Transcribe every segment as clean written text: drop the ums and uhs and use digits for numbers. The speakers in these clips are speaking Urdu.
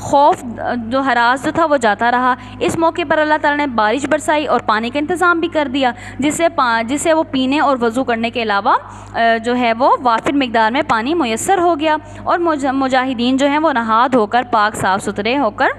خوف جو ہراس جو تھا وہ جاتا رہا۔ اس موقع پر اللہ تعالیٰ نے بارش برسائی اور پانی کا انتظام بھی کر دیا، جسے وہ پینے اور وضو کرنے کے علاوہ جو ہے وہ وافر مقدار میں پانی میسر ہو گیا، اور مجاہدین جو ہیں وہ نہا دھو کر پاک صاف ستھرے ہو کر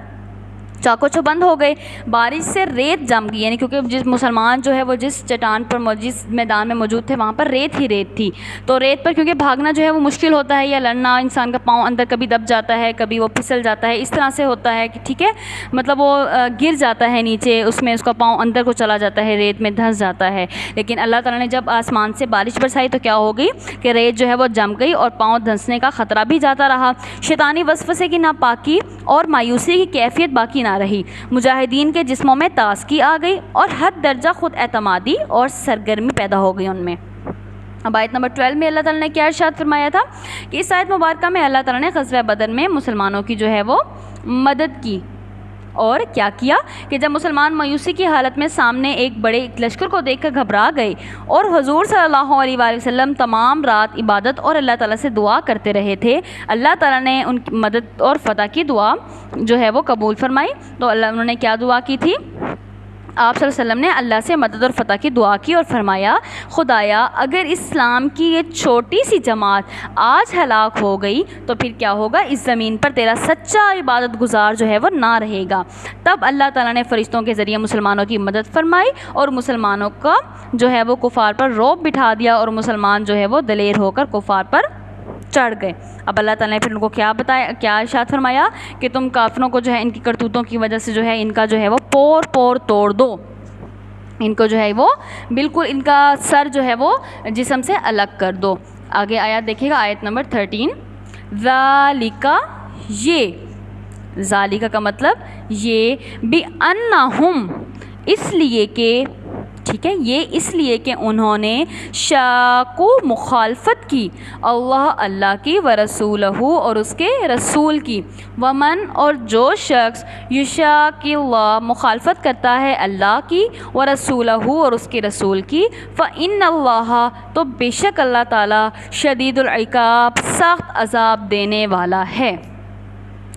چاقو چوبند ہو گئے۔ بارش سے ریت جم گئی، یعنی کیونکہ جس مسلمان جو ہے وہ جس چٹان پر جس میدان میں موجود تھے وہاں پر ریت ہی ریت تھی، تو ریت پر کیونکہ بھاگنا جو ہے وہ مشکل ہوتا ہے، یا لڑنا، انسان کا پاؤں اندر کبھی دب جاتا ہے، کبھی وہ پھسل جاتا ہے، اس طرح سے ہوتا ہے کہ ٹھیک ہے، مطلب وہ گر جاتا ہے نیچے، اس میں اس کا پاؤں اندر کو چلا جاتا ہے، ریت میں دھنس جاتا ہے۔ لیکن اللہ تعالیٰ نے جب آسمان سے بارش برسائی تو کیا ہو گئی کہ ریت جو ہے وہ جم گئی اور پاؤں دھنسنے کا خطرہ بھی جاتا رہا۔ شیطانی وسوسے کی ناپاکی اور مایوسی کی کیفیت باقی نہ رہی، مجاہدین کے جسموں میں تازگی آ گئی اور حد درجہ خود اعتمادی اور سرگرمی پیدا ہو گئی ان میں۔ اب آیت نمبر 12 میں اللہ تعالیٰ نے کیا ارشاد فرمایا تھا کہ اس آیت مبارکہ میں اللہ تعالیٰ نے غزوہ بدر میں مسلمانوں کی جو ہے وہ مدد کی، اور کیا کیا کہ جب مسلمان مایوسی کی حالت میں سامنے ایک بڑے لشکر کو دیکھ کر گھبرا گئے، اور حضور صلی اللہ علیہ وآلہ وسلم تمام رات عبادت اور اللہ تعالیٰ سے دعا کرتے رہے تھے، اللہ تعالیٰ نے ان کی مدد اور فتح کی دعا جو ہے وہ قبول فرمائی۔ تو انہوں نے کیا دعا کی تھی؟ آپ صلی اللہ علیہ وسلم نے اللہ سے مدد اور فتح کی دعا کی اور فرمایا، خدایا اگر اسلام کی یہ چھوٹی سی جماعت آج ہلاک ہو گئی تو پھر کیا ہوگا، اس زمین پر تیرا سچا عبادت گزار جو ہے وہ نہ رہے گا۔ تب اللہ تعالیٰ نے فرشتوں کے ذریعے مسلمانوں کی مدد فرمائی اور مسلمانوں کا جو ہے وہ کفار پر رعب بٹھا دیا، اور مسلمان جو ہے وہ دلیر ہو کر کفار پر چڑھ گئے۔ اب اللہ تعالیٰ نے پھر ان کو کیا بتایا، کیا ارشاد فرمایا کہ تم کافروں کو جو ہے ان کی کرتوتوں کی وجہ سے جو ہے ان کا جو ہے وہ پور توڑ دو، ان کو جو ہے وہ بالکل ان کا سر جو ہے وہ جسم سے الگ کر دو۔ آگے آیات دیکھیے گا، آیت نمبر 13، ذالکا، یہ، ذالکا کا مطلب یہ، بِأَنَّهُمْ، اس لیے کہ، ٹھیک ہے، یہ اس لیے کہ انہوں نے شاقو، مخالفت کی، اللہ کی، ورسولہ، اور اس کے رسول کی، ومن، اور جو شخص، یشاق اللہ، مخالفت کرتا ہے اللہ کی، ورسولہ، اور اس کے رسول کی، فإن اللہ، تو بے شک اللہ تعالیٰ، شدید العقاب، سخت عذاب دینے والا ہے۔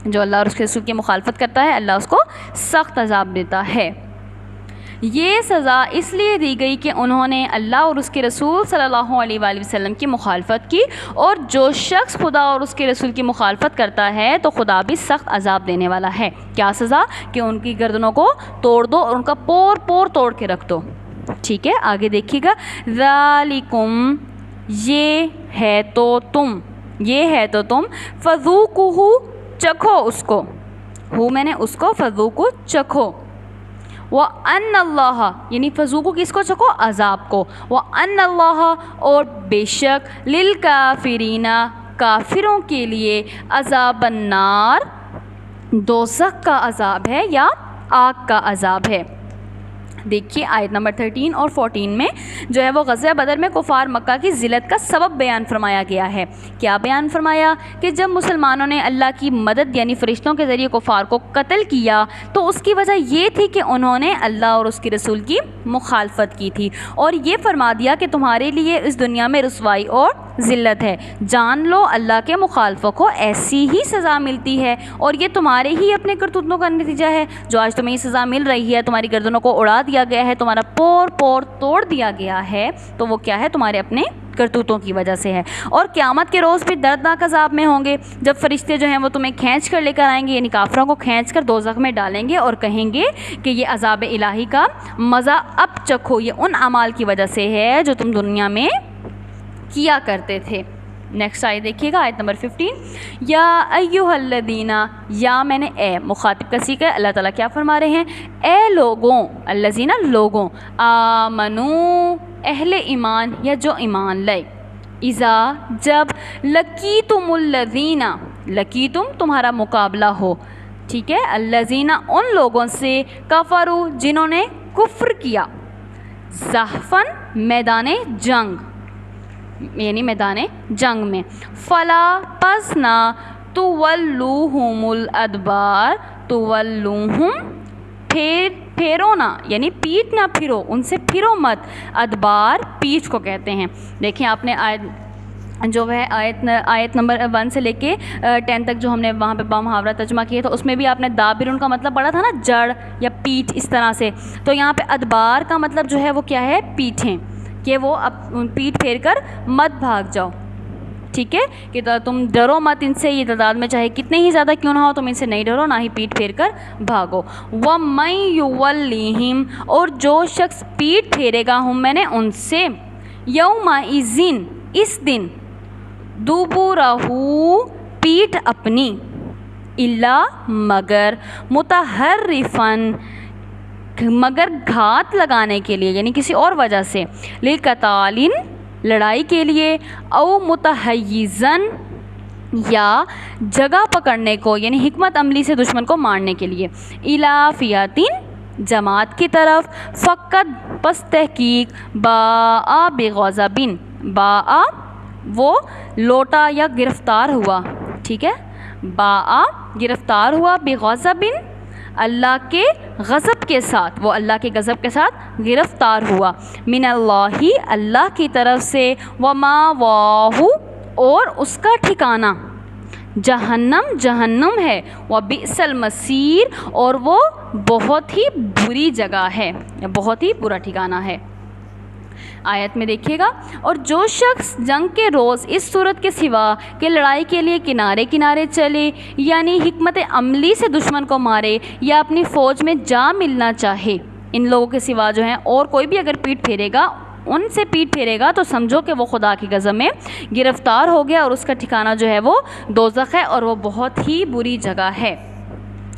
جو اللہ اور اس کے رسول کی مخالفت کرتا ہے اللہ اس کو سخت عذاب دیتا ہے۔ یہ سزا اس لیے دی گئی کہ انہوں نے اللہ اور اس کے رسول صلی اللہ علیہ وآلہ وسلم کی مخالفت کی، اور جو شخص خدا اور اس کے رسول کی مخالفت کرتا ہے تو خدا بھی سخت عذاب دینے والا ہے۔ کیا سزا؟ کہ ان کی گردنوں کو توڑ دو اور ان کا پور توڑ کے رکھ دو۔ ٹھیک ہے، آگے دیکھیے گا، ذالکم، یہ ہے تو تم، فذوقوہ، چکھو اس کو، میں نے اس کو، فذوقوا، چکھو، وَأَنَّ اللَّهَ، یعنی فذوقوا کس کو؟ چکھو، عذاب کو، وَأَنَّ اللَّهَ، اور بے شک، لِلْكَافِرِينَ، کافروں کے لیے، عذاب النار، دوزخ کا عذاب ہے یا آگ کا عذاب ہے۔ دیکھیے آیت نمبر 13 اور 14 میں جو ہے وہ غزوہ بدر میں کفار مکہ کی ذلت کا سبب بیان فرمایا گیا ہے۔ کیا بیان فرمایا؟ کہ جب مسلمانوں نے اللہ کی مدد یعنی فرشتوں کے ذریعے کفار کو قتل کیا تو اس کی وجہ یہ تھی کہ انہوں نے اللہ اور اس کے رسول کی مخالفت کی تھی، اور یہ فرما دیا کہ تمہارے لیے اس دنیا میں رسوائی اور ذلت ہے، جان لو اللہ کے مخالفوں کو ایسی ہی سزا ملتی ہے، اور یہ تمہارے ہی اپنے کرتوتوں کا نتیجہ ہے۔ جو آج تمہیں یہ سزا مل رہی ہے، تمہاری گردنوں کو اڑا دیا گیا ہے، تمہارا پور توڑ دیا گیا ہے، تو وہ کیا ہے؟ تمہارے اپنے کرتوتوں کی وجہ سے ہے۔ اور قیامت کے روز بھی دردناک عذاب میں ہوں گے، جب فرشتے جو ہیں وہ تمہیں کھینچ کر لے کر آئیں گے، یعنی کافروں کو کھینچ کر دوزخ میں ڈالیں گے اور کہیں گے کہ یہ عذاب الہی کا مزہ اب چکھو، یہ ان اعمال کی وجہ سے ہے جو تم دنیا میں کیا کرتے تھے۔ نیکسٹ آیت دیکھیے گا، آیت نمبر 15، یا ایھا الذین، یا میں نے اے، مخاطب کا صیغہ ہے، اللہ تعالیٰ کیا فرما رہے ہیں؟ اے لوگوں، الذین، لوگوں، آمنو، اہل ایمان یا جو ایمان لائے، اذا، جب، لقیتم الذین، لقیتم تمہارا مقابلہ ہو، ٹھیک ہے، الذین ان لوگوں سے، کفروا جنہوں نے کفر کیا، زحفاً میدان جنگ، یعنی میدان جنگ میں، فلا پس نہ، تولوہم الادبار، تولوہم پھیرو نہ، یعنی پیٹ نہ پھرو، ان سے پھرو مت، ادبار پیٹھ کو کہتے ہیں۔ دیکھیں آپ نے جو ہے آیت نمبر 1 سے لے کے 10 تک جو ہم نے وہاں پہ بامحاورہ ترجمہ کیا تو اس میں بھی آپ نے دابرن کا مطلب پڑھا تھا نا، جڑ یا پیٹھ اس طرح سے. تو یہاں پہ ادبار کا مطلب جو ہے وہ کیا ہے، پیٹھیں، کہ وہ پیٹھ پھیر کر مت بھاگ جاؤ. ٹھیک ہے، کہ تم ڈرو مت ان سے، یہ تعداد میں چاہے کتنے ہی زیادہ کیوں نہ ہو تم ان سے نہیں ڈرو، نہ ہی پیٹھ پھیر کر بھاگو. وَمَن يُوَلِّهِمْ، اور جو شخص پیٹھ پھیرے گا ہم میں نے ان سے، یومئذ اس دن، دُبُرَہُ پیٹھ اپنی، الا مگر، متحرفن مگر گھات لگانے کے لیے یعنی کسی اور وجہ سے، لِقَتَالٍ لڑائی کے لیے، او متحیزن یا جگہ پکڑنے کو یعنی حکمت عملی سے دشمن کو مارنے کے لیے، اِلیٰ فِئَةٍ جماعت کی طرف، فقط پس تحقیق، باء بغضبٍ باء وہ لوٹا یا گرفتار ہوا. ٹھیک ہے، باء گرفتار ہوا، بغضبٍ اللہ کے غضب کے ساتھ، وہ اللہ کے غضب کے ساتھ گرفتار ہوا، من اللہ اللہ کی طرف سے، وماواہ اور اس کا ٹھکانہ جہنم جہنم ہے، وبئس المصیر اور وہ بہت ہی بری جگہ ہے، بہت ہی برا ٹھکانہ ہے. آیت میں دیکھیے گا، اور جو شخص جنگ کے روز اس صورت کے سوا کہ لڑائی کے لیے کنارے کنارے چلے یعنی حکمت عملی سے دشمن کو مارے یا اپنی فوج میں جا ملنا چاہے، ان لوگوں کے سوا جو ہیں اور کوئی بھی اگر پیٹھ پھیرے گا، ان سے پیٹھ پھیرے گا تو سمجھو کہ وہ خدا کی غضب میں گرفتار ہو گیا اور اس کا ٹھکانہ جو ہے وہ دوزخ ہے اور وہ بہت ہی بری جگہ ہے.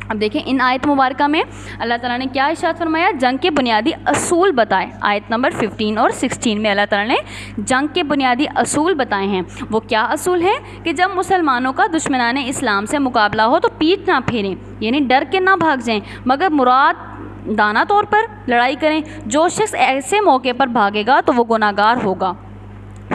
اب دیکھیں ان آیت مبارکہ میں اللہ تعالیٰ نے کیا ارشاد فرمایا، جنگ کے بنیادی اصول بتائے. آیت نمبر 15 اور 16 میں اللہ تعالیٰ نے جنگ کے بنیادی اصول بتائے ہیں. وہ کیا اصول ہیں کہ جب مسلمانوں کا دشمنان اسلام سے مقابلہ ہو تو پیٹھ نہ پھیریں یعنی ڈر کے نہ بھاگ جائیں، مگر مراد دانہ طور پر لڑائی کریں. جو شخص ایسے موقع پر بھاگے گا تو وہ گناہ گار ہوگا.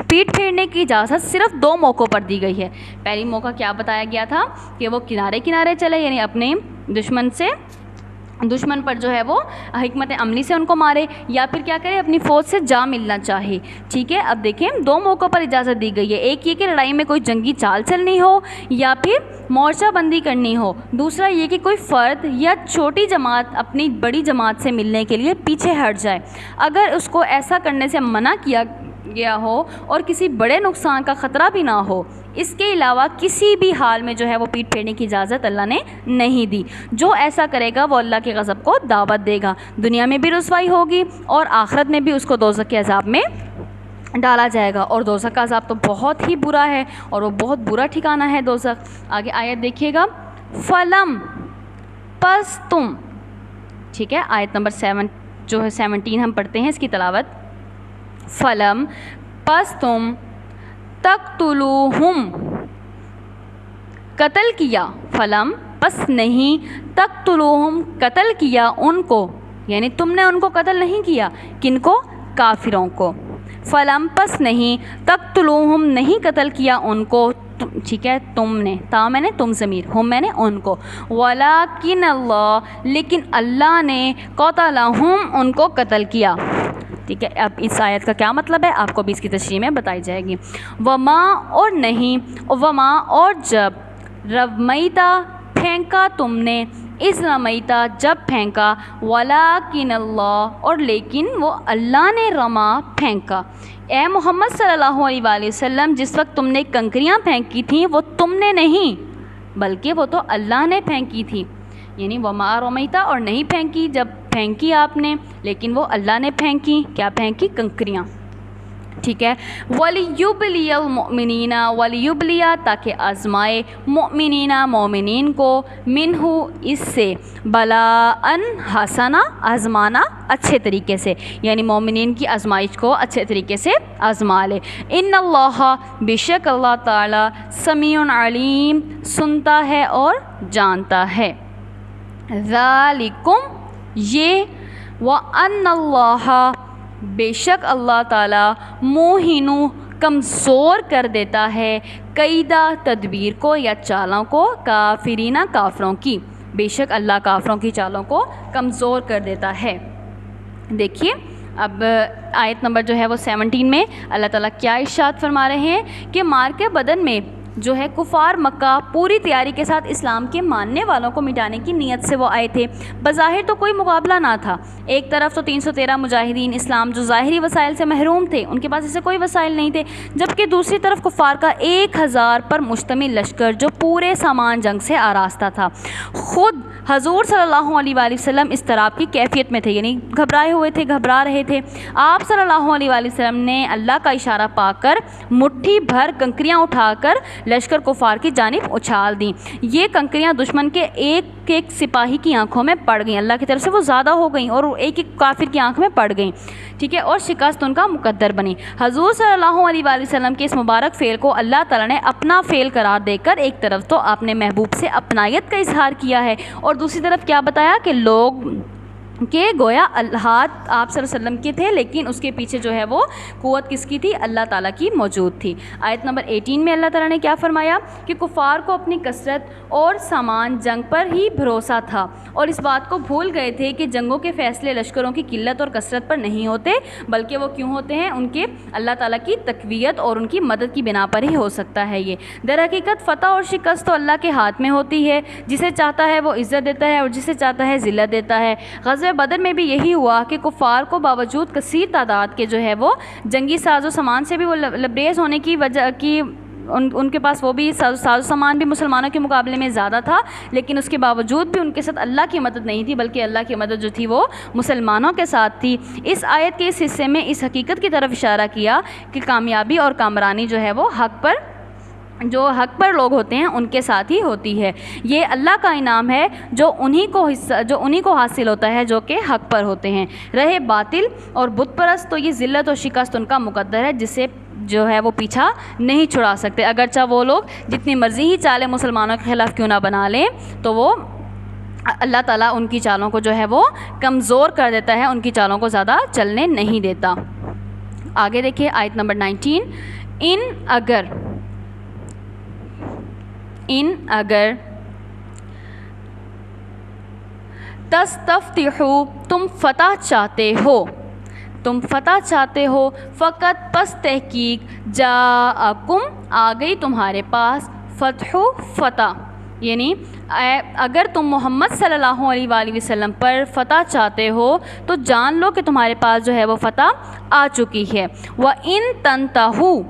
پیٹھ پھیرنے کی اجازت صرف 2 موقعوں پر دی گئی ہے. پہلی موقع کیا بتایا گیا تھا کہ وہ کنارے کنارے چلے یعنی اپنے دشمن پر جو ہے وہ حکمت عملی سے ان کو مارے، یا پھر کیا کرے اپنی فوج سے جا ملنا چاہے. ٹھیک ہے، اب دیکھیں 2 موقعوں پر اجازت دی گئی ہے. ایک یہ کہ لڑائی میں کوئی جنگی چال چلنی ہو یا پھر مورچہ بندی کرنی ہو. دوسرا یہ کہ کوئی فرد یا چھوٹی جماعت اپنی بڑی جماعت سے ملنے کے لیے پیچھے ہٹ جائے. اگر اس کو ایسا کرنے سے منع کیا گیا ہو اور کسی بڑے نقصان کا خطرہ بھی نہ ہو، اس کے علاوہ کسی بھی حال میں جو ہے وہ پیٹھ پھیرنے کی اجازت اللہ نے نہیں دی. جو ایسا کرے گا وہ اللہ کے غضب کو دعوت دے گا، دنیا میں بھی رسوائی ہوگی اور آخرت میں بھی اس کو دوزخ کے عذاب میں ڈالا جائے گا. اور دوزخ کا عذاب تو بہت ہی برا ہے اور وہ بہت برا ٹھکانہ ہے دوزخ. آگے آیت دیکھیے گا، فلم پس تم. ٹھیک ہے، آیت نمبر 7 جو ہے 17 ہم پڑھتے ہیں اس کی تلاوت. فلم پس تم تقتلوہم قتل کیا، فلم پس نہیں، تقتلوہم قتل کیا ان کو یعنی تم نے ان کو قتل نہیں کیا. کن کو؟ کافروں کو. فلم پس نہیں، تقتلوہم نہیں قتل کیا ان کو. ٹھیک ہے، تم نے، تا میں نے تم ضمیر، ہم میں نے ان کو. ولیکن اللہ لیکن اللہ نے قتلہم ان کو قتل کیا. ٹھیک ہے، اب اس آیت کا کیا مطلب ہے آپ کو بھی اس کی تشریح میں بتائی جائے گی. وما اور نہیں، وما اور جب، رمیتا پھینکا تم نے، اس رمیتا جب پھینکا، ولیکن اللہ اور لیکن وہ اللہ نے رما پھینکا. اے محمد صلی اللہ علیہ وآلہ وسلم جس وقت تم نے کنکریاں پھینکی تھیں وہ تم نے نہیں بلکہ وہ تو اللہ نے پھینکی تھی. یعنی وما رمیتا اور نہیں پھینکی جب پھینکی آپ نے، لیکن وہ اللہ نے پھینکی. کیا پھینکی؟ کنکریاں. ٹھیک ہے، وَلِيُبْلِيَ الْمُؤْمِنِينَ وَلِيُبْلِيَ تاکہ آزمائے، مؤمنین مومنین کو، منہ اس سے، بلاءً حسنہ آزمانا اچھے طریقے سے، یعنی مومنین کی آزمائش کو اچھے طریقے سے آزما لے. ان اللہ بے شک اللہ تعالی سمیع علیم سنتا ہے اور جانتا ہے. ذالکم یہ، وَأَنَّ اللَّهَ بے شک اللہ تعالیٰ موہن کمزور کر دیتا ہے، قیدہ تدبیر کو یا چالوں کو، کافرین کافروں کی. بے شک اللہ کافروں کی چالوں کو کمزور کر دیتا ہے. دیکھیے اب آیت نمبر جو ہے وہ 17 میں اللہ تعالیٰ کیا ارشاد فرما رہے ہیں کہ مارکے بدن میں جو ہے کفار مکہ پوری تیاری کے ساتھ اسلام کے ماننے والوں کو مٹانے کی نیت سے وہ آئے تھے۔ بظاہر تو کوئی مقابلہ نہ تھا، ایک طرف تو 313 مجاہدین اسلام جو ظاہری وسائل سے محروم تھے، ان کے پاس ایسے کوئی وسائل نہیں تھے، جبکہ دوسری طرف کفار کا 1000 پر مشتمل لشکر جو پورے سامان جنگ سے آراستہ تھا۔ خود حضور صلی اللہ علیہ وآلہ وسلم اضطراب کی کیفیت میں تھے، یعنی گھبرا رہے تھے۔ آپ صلی اللہ علیہ وآلہ وسلم نے اللہ کا اشارہ پا کر مٹھی بھر کنکریاں اٹھا کر لشکر کفار کی جانب اچھال دیں۔ یہ کنکریاں دشمن کے ایک ایک سپاہی کی آنکھوں میں پڑ گئیں، اللہ کی طرف سے وہ زیادہ ہو گئیں اور ایک ایک کافر کی آنکھ میں پڑ گئیں، ٹھیک ہے، اور شکست ان کا مقدر بنی۔ حضور صلی اللہ علیہ وآلہ وسلم کے اس مبارک فعل کو اللہ تعالیٰ نے اپنا فعل قرار دے کر ایک طرف تو آپ نے محبوب سے اپنائیت کا اظہار کیا ہے، اور دوسری طرف کیا بتایا کہ لوگ کہ گویا ہاتھ آپ صلی اللہ علیہ وسلم کے تھے، لیکن اس کے پیچھے جو ہے وہ قوت کس کی تھی؟ اللہ تعالیٰ کی موجود تھی۔ آیت نمبر 18 میں اللہ تعالیٰ نے کیا فرمایا کہ کفار کو اپنی کثرت اور سامان جنگ پر ہی بھروسہ تھا، اور اس بات کو بھول گئے تھے کہ جنگوں کے فیصلے لشکروں کی قلت اور کثرت پر نہیں ہوتے، بلکہ وہ کیوں ہوتے ہیں؟ ان کے اللہ تعالیٰ کی تقویت اور ان کی مدد کی بنا پر ہی ہو سکتا ہے۔ یہ در حقیقت فتح اور شکست تو اللہ کے ہاتھ میں ہوتی ہے، جسے چاہتا ہے وہ عزت دیتا ہے اور جسے چاہتا ہے ذلت دیتا ہے۔ غزوہ بدر میں بھی یہی ہوا کہ کفار کو باوجود کثیر تعداد کے جو ہے وہ جنگی ساز و سامان سے بھی وہ لبریز ہونے کی وجہ کی ان کے پاس وہ بھی ساز و سامان بھی مسلمانوں کے مقابلے میں زیادہ تھا، لیکن اس کے باوجود بھی ان کے ساتھ اللہ کی مدد نہیں تھی، بلکہ اللہ کی مدد جو تھی وہ مسلمانوں کے ساتھ تھی۔ اس آیت کے اس حصے میں اس حقیقت کی طرف اشارہ کیا کہ کامیابی اور کامرانی جو ہے وہ حق پر لوگ ہوتے ہیں ان کے ساتھ ہی ہوتی ہے۔ یہ اللہ کا انعام ہے جو انہی کو حاصل ہوتا ہے جو کہ حق پر ہوتے ہیں۔ رہے باطل اور بت پرست تو یہ ذلت اور شکست ان کا مقدر ہے، جسے جو ہے وہ پیچھا نہیں چھڑا سکتے، اگرچہ وہ لوگ جتنی مرضی ہی چالیں مسلمانوں کے خلاف کیوں نہ بنا لیں، تو وہ اللہ تعالیٰ ان کی چالوں کو جو ہے وہ کمزور کر دیتا ہے، ان کی چالوں کو زیادہ چلنے نہیں دیتا۔ آگے دیکھیے آیت نمبر 19، اگر تستفتحوا تم فتح چاہتے ہو فقط پس تحقیق جاءکم آ گئی تمہارے پاس فتح، یعنی اگر تم محمد صلی اللہ علیہ وآلہ وسلم پر فتح چاہتے ہو تو جان لو کہ تمہارے پاس جو ہے وہ فتح آ چکی ہے۔ وَإِن تَنْتَهُوا،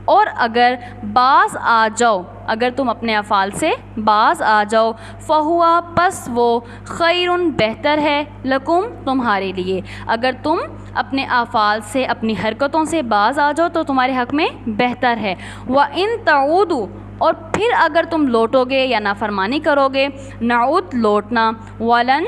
اور اگر باز آ جاؤ، اگر تم اپنے افعال سے باز آ جاؤ، فہوا، پس وہ خیرٌ، بہتر ہے، لکم، تمہارے لیے۔ اگر تم اپنے افعال سے اپنی حرکتوں سے باز آ جاؤ تو تمہارے حق میں بہتر ہے۔ وَإِن تَعُودُوا، اور پھر اگر تم لوٹو گے یا نافرمانی کرو گے، نعود، لوٹنا، ولن،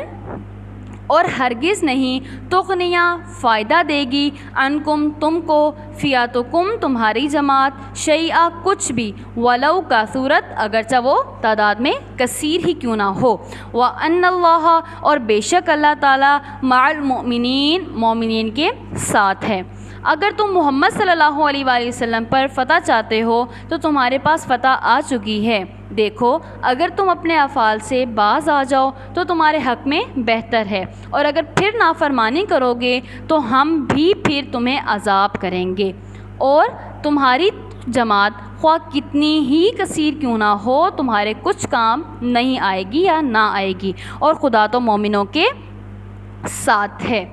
اور ہرگز نہیں، تغنیہ، فائدہ دے گی، عنکم، تم کو، فیاتکم، تمہاری جماعت، شیئا، کچھ بھی، ولو کا صورت، اگرچہ وہ تعداد میں کثیر ہی کیوں نہ ہو، وَأَنَّ اللَّهَ، اور بے شک اللہ تعالیٰ، مع المؤمنین، مومنین کے ساتھ ہے۔ اگر تم محمد صلی اللہ علیہ وآلہ وسلم پر فتح چاہتے ہو تو تمہارے پاس فتح آ چکی ہے۔ دیکھو، اگر تم اپنے افعال سے باز آ جاؤ تو تمہارے حق میں بہتر ہے، اور اگر پھر نافرمانی کرو گے تو ہم بھی پھر تمہیں عذاب کریں گے، اور تمہاری جماعت خواہ کتنی ہی کثیر کیوں نہ ہو تمہارے کچھ کام نہیں آئے گی یا نہ آئے گی، اور خدا تو مومنوں کے ساتھ ہے۔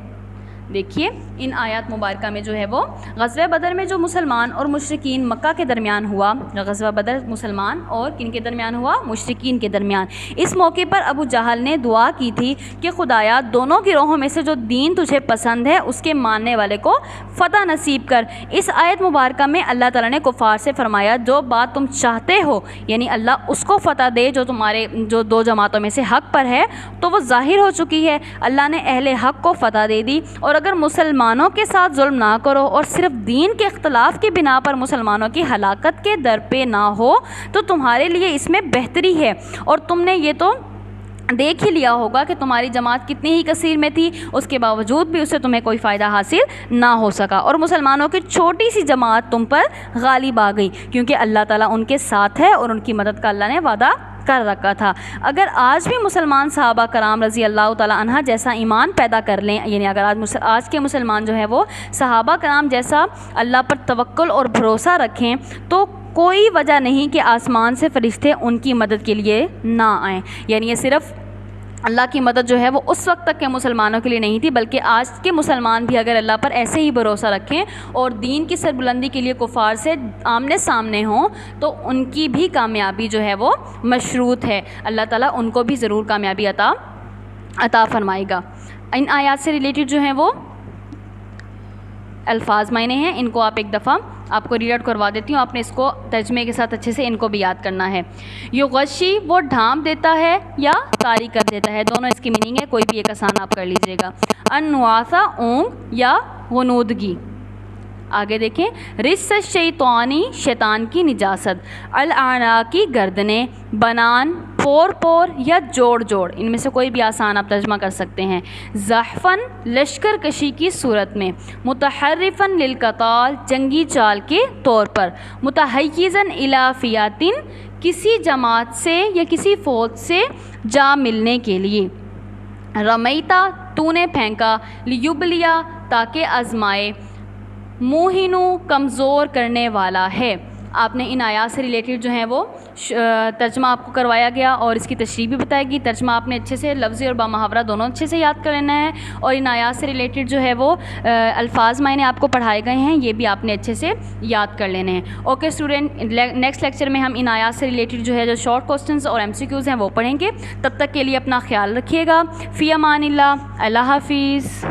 دیکھیے ان آیات مبارکہ میں جو ہے وہ غزوہ بدر میں جو مسلمان اور مشرکین مکہ کے درمیان ہوا، غزوہ بدر مسلمان اور کن کے درمیان ہوا؟ مشرکین کے درمیان۔ اس موقع پر ابو جہل نے دعا کی تھی کہ خدایا دونوں گروہوں میں سے جو دین تجھے پسند ہے اس کے ماننے والے کو فتح نصیب کر۔ اس آیت مبارکہ میں اللہ تعالیٰ نے کفار سے فرمایا جو بات تم چاہتے ہو، یعنی اللہ اس کو فتح دے جو دو جماعتوں میں سے حق پر ہے، تو وہ ظاہر ہو چکی ہے، اللہ نے اہل حق کو فتح دے دی۔ اور اگر مسلمانوں کے ساتھ ظلم نہ کرو اور صرف دین کے اختلاف کی بنا پر مسلمانوں کی ہلاکت کے در پہ نہ ہو تو تمہارے لیے اس میں بہتری ہے، اور تم نے یہ تو دیکھ ہی لیا ہوگا کہ تمہاری جماعت کتنی ہی کثیر میں تھی، اس کے باوجود بھی اسے تمہیں کوئی فائدہ حاصل نہ ہو سکا، اور مسلمانوں کی چھوٹی سی جماعت تم پر غالب آ گئی، کیونکہ اللہ تعالیٰ ان کے ساتھ ہے اور ان کی مدد کا اللہ نے وعدہ کر رکھا تھا۔ اگر آج بھی مسلمان صحابہ کرام رضی اللہ تعالیٰ عنہ جیسا ایمان پیدا کر لیں، یعنی اگر آج کے مسلمان جو ہے وہ صحابہ کرام جیسا اللہ پر توکل اور بھروسہ رکھیں، تو کوئی وجہ نہیں کہ آسمان سے فرشتے ان کی مدد کے لیے نہ آئیں۔ یعنی یہ صرف اللہ کی مدد جو ہے وہ اس وقت تک کے مسلمانوں کے لیے نہیں تھی، بلکہ آج کے مسلمان بھی اگر اللہ پر ایسے ہی بھروسہ رکھیں اور دین کی سربلندی کے لیے کفار سے آمنے سامنے ہوں، تو ان کی بھی کامیابی جو ہے وہ مشروط ہے، اللہ تعالیٰ ان کو بھی ضرور کامیابی عطا فرمائے گا۔ ان آیات سے ریلیٹڈ جو ہیں وہ الفاظ معنی ہیں، ان کو آپ ایک دفعہ آپ کو ریڈ آؤٹ کروا دیتی ہوں، آپ نے اس کو ترجمے کے ساتھ اچھے سے ان کو بھی یاد کرنا ہے۔ یغشی وہ ڈھانپ دیتا ہے یا طاری کر دیتا ہے، دونوں اس کی میننگ ہے، کوئی بھی ایک آسان آپ کر لیجئے گا۔ النعاسا اونگ یا غنودگی۔ آگے دیکھیں، رجس الشیطانی شیطان کی نجاست، الاعناقی گردنیں، بنان پور پور یا جوڑ جوڑ، ان میں سے کوئی بھی آسان آپ ترجمہ کر سکتے ہیں۔ زحفن لشکر کشی کی صورت میں، متحرفن للقتال جنگی چال کے طور پر، متحیزن الی فیاتن کسی جماعت سے یا کسی فوج سے جا ملنے کے لیے۔ رمیتا تو نے پھینکا، لیبلیا تاکہ آزمائے، موہنو کمزور کرنے والا ہے۔ آپ نے ان آیات سے ریلیٹڈ جو ہیں وہ ترجمہ آپ کو کروایا گیا اور اس کی تشریح بھی بتائی گئی، ترجمہ آپ نے اچھے سے لفظی اور بامحاورہ دونوں اچھے سے یاد کر لینا ہے، اور ان آیات سے ریلیٹڈ جو ہے وہ الفاظ معنی آپ کو پڑھائے گئے ہیں، یہ بھی آپ نے اچھے سے یاد کر لینے ہیں۔ اوکے اسٹوڈنٹ، نیکسٹ لیکچر میں ہم ان آیات سے ریلیٹڈ جو ہے جو شارٹ کوسچنز اور MCQs ہیں وہ پڑھیں گے، تب تک کے لیے اپنا خیال رکھیے گا۔ فی امان اللہ، اللہ حافظ۔